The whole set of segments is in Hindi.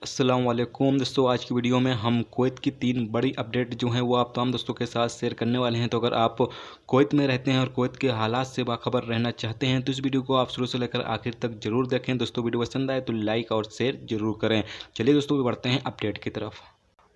अस्सलाम वालेकुम दोस्तों, आज की वीडियो में हम कुवैत की 3 बड़ी अपडेट जो हैं वो आप तमाम दोस्तों के साथ शेयर करने वाले हैं। तो अगर आप कुवैत में रहते हैं और कुवैत के हालात से बाखबर रहना चाहते हैं तो इस वीडियो को आप शुरू से लेकर आखिर तक जरूर देखें। दोस्तों वीडियो पसंद आए तो लाइक और शेयर जरूर करें। चलिए दोस्तों बढ़ते हैं अपडेट की तरफ।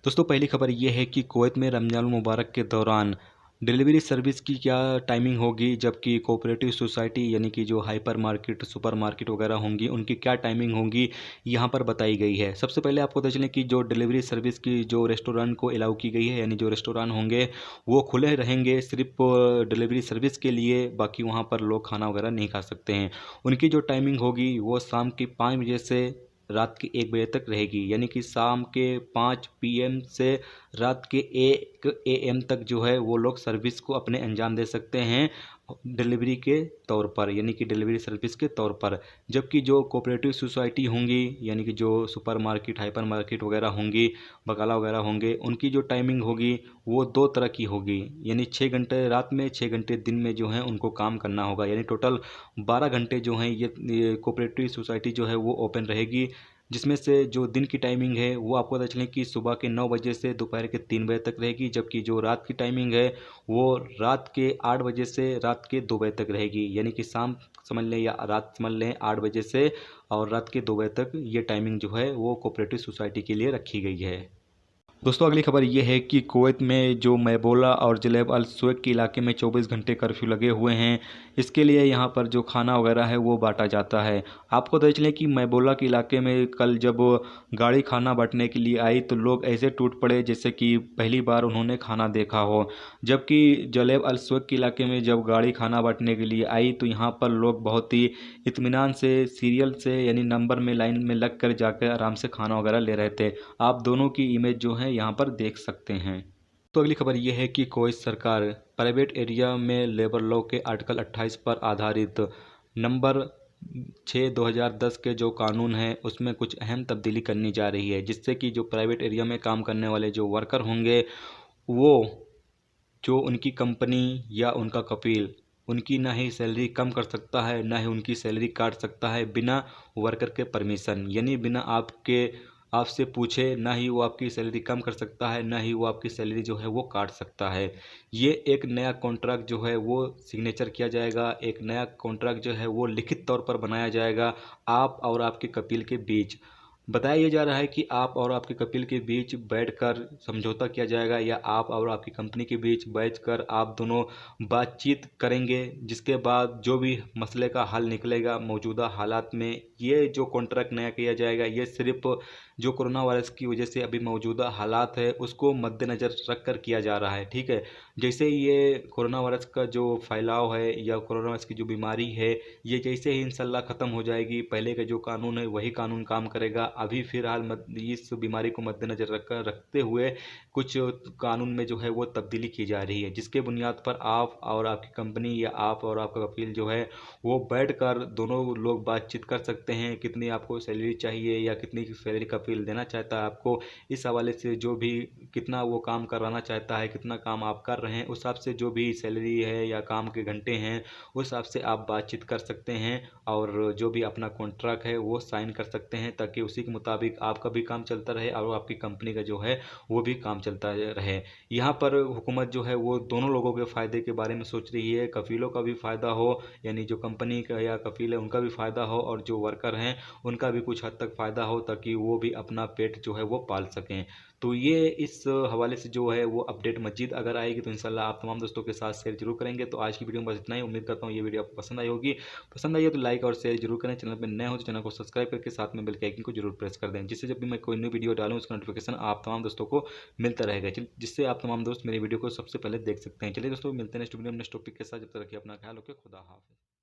दोस्तों पहली खबर ये है कि कुवैत में रमजान मुबारक के दौरान डिलीवरी सर्विस की क्या टाइमिंग होगी, जबकि कोऑपरेटिव सोसाइटी यानी कि जो हाइपर मार्केट सुपर मार्केट वगैरह होंगी उनकी क्या टाइमिंग होगी यहाँ पर बताई गई है। सबसे पहले आपको पता चलें कि जो डिलीवरी सर्विस की जो रेस्टोरेंट को अलाउ की गई है, यानी जो रेस्टोरेंट होंगे वो खुले रहेंगे सिर्फ डिलीवरी सर्विस के लिए, बाकी वहाँ पर लोग खाना वगैरह नहीं खा सकते हैं। उनकी जो टाइमिंग होगी वो शाम के 5 बजे से रात के 1 बजे तक रहेगी, यानी कि शाम के 5 PM से रात के 1 AM तक जो है वो लोग सर्विस को अपने अंजाम दे सकते हैं डिलीवरी के तौर पर, यानी कि डिलीवरी सर्विस के तौर पर। जबकि जो कोऑपरेटिव सोसाइटी होंगी यानी कि जो सुपर मार्केट हाइपर मार्केट वगैरह होंगी, बकाला वगैरह होंगे, उनकी जो टाइमिंग होगी वो 2 तरह की होगी, यानी 6 घंटे रात में 6 घंटे दिन में जो है उनको काम करना होगा, यानी टोटल 12 घंटे जो हैं ये कोऑपरेटिव सोसाइटी जो है वो ओपन रहेगी। जिसमें से जो दिन की टाइमिंग है वो आपको पता चलें कि सुबह के 9 बजे से दोपहर के 3 बजे तक रहेगी, जबकि जो रात की टाइमिंग है वो रात के 8 बजे से रात के 2 बजे तक रहेगी, यानी कि शाम समझ लें या रात समझ लें 8 बजे से और रात के 2 बजे तक ये टाइमिंग जो है वो कोऑपरेटिव सोसाइटी के लिए रखी गई है। दोस्तों अगली खबर ये है कि कुवैत में जो मैबोला और जलेब अल सुवैक के इलाके में 24 घंटे कर्फ्यू लगे हुए हैं। इसके लिए यहाँ पर जो खाना वगैरह है वो बांटा जाता है। आपको पता चले कि मैबोला के इलाके में कल जब गाड़ी खाना बांटने के लिए आई तो लोग ऐसे टूट पड़े जैसे कि पहली बार उन्होंने खाना देखा हो। जबकि जलेब अल सुवैक के इलाके में जब गाड़ी खाना बांटने के लिए आई तो यहाँ पर लोग बहुत ही इत्मीनान से सीरियल से यानी नंबर में लाइन में लग कर जाकर आराम से खाना वगैरह ले रहे थे। आप दोनों की इमेज जो है यहाँ पर देख सकते हैं। तो अगली खबर यह है कि कुवैत सरकार प्राइवेट एरिया में लेबर लॉ के आर्टिकल 28 पर आधारित नंबर 6 2010 के जो कानून है उसमें कुछ अहम तब्दीली करनी जा रही है, जिससे कि जो प्राइवेट एरिया में काम करने वाले जो वर्कर होंगे वो जो उनकी कंपनी या उनका कफील उनकी ना ही सैलरी कम कर सकता है ना ही उनकी सैलरी काट सकता है बिना वर्कर के परमिशन, यानी बिना आपसे पूछे ना ही वो आपकी सैलरी कम कर सकता है ना ही वो आपकी सैलरी जो है वो काट सकता है। ये एक नया कॉन्ट्रैक्ट जो है वो सिग्नेचर किया जाएगा, एक नया कॉन्ट्रैक्ट जो है वो लिखित तौर पर बनाया जाएगा आप और आपके कपिल के बीच। बताया ये जा रहा है कि आप और आपके कपिल के बीच बैठकर समझौता किया जाएगा या आप और आपकी कंपनी के बीच बैठकर आप दोनों बातचीत करेंगे, जिसके बाद जो भी मसले का हल निकलेगा मौजूदा हालात में। ये जो कॉन्ट्रैक्ट नया किया जाएगा ये सिर्फ जो कोरोना वायरस की वजह से अभी मौजूदा हालात है उसको मद्देनज़र रख कर किया जा रहा है, ठीक है। जैसे ये कोरोना वायरस का जो फैलाव है या कोरोना वायरस की जो बीमारी है ये जैसे ही इंशाल्लाह ख़त्म हो जाएगी, पहले का जो कानून है वही कानून काम करेगा। अभी फ़िलहाल इस बीमारी को मद्देनज़र रखते हुए कुछ कानून में जो है वो तब्दीली की जा रही है, जिसके बुनियाद पर आप और आपकी कंपनी या आप और आपका वकील जो है वो बैठकर दोनों लोग बातचीत कर सकते हैं कितनी आपको सैलरी चाहिए या कितनी सैलरी कफील देना चाहता है आपको। इस हवाले से जो भी कितना वो काम करवाना चाहता है, कितना काम आप कर रहे हैं, उस हिसाब से जो भी सैलरी है या काम के घंटे हैं उस हिसाब से आप बातचीत कर सकते हैं और जो भी अपना कॉन्ट्रैक्ट है वो साइन कर सकते हैं, ताकि उसी के मुताबिक आपका भी काम चलता रहे और आपकी कंपनी का जो है वो भी काम चलता रहे। यहाँ पर हुकूमत जो है वो दोनों लोगों के फ़ायदे के बारे में सोच रही है, कफ़ीलों का भी फ़ायदा हो, यानी जो कंपनी का या कफ़ील है उनका भी फ़ायदा हो और जो वर्कर हैं उनका भी कुछ हद तक फ़ायदा हो, ताकि वो भी अपना पेट जो है वो पाल सकें। तो ये इस हवाले से जो है वो अपडेट मजीद अगर आएगी तो इंशाल्लाह आप तमाम दोस्तों के साथ शेयर जरूर करेंगे। तो आज की वीडियो में बस इतना ही। उम्मीद करता हूँ ये वीडियो आपको पसंद आई होगी। पसंद आई हो तो लाइक और शेयर जरूर करें। चैनल पर नए हो तो चैनल को सब्सक्राइब करके साथ में बेल के आइकन को जरूर प्रेस कर दें, जिससे जब भी मैं कोई न्यू वीडियो डालूँ उसका नोटिफिकेशन आप तमाम दोस्तों को मिलता रहेगा, जिससे आप तमाम दोस्त मेरी वीडियो को सबसे पहले देख सकते हैं। चलिए दोस्तों मिलते हैं नेक्स्ट वीडियो में नेक्स्ट टॉपिक के साथ। जब तक रखिए अपना ख्याल, ओके, खुदा हाफिज़।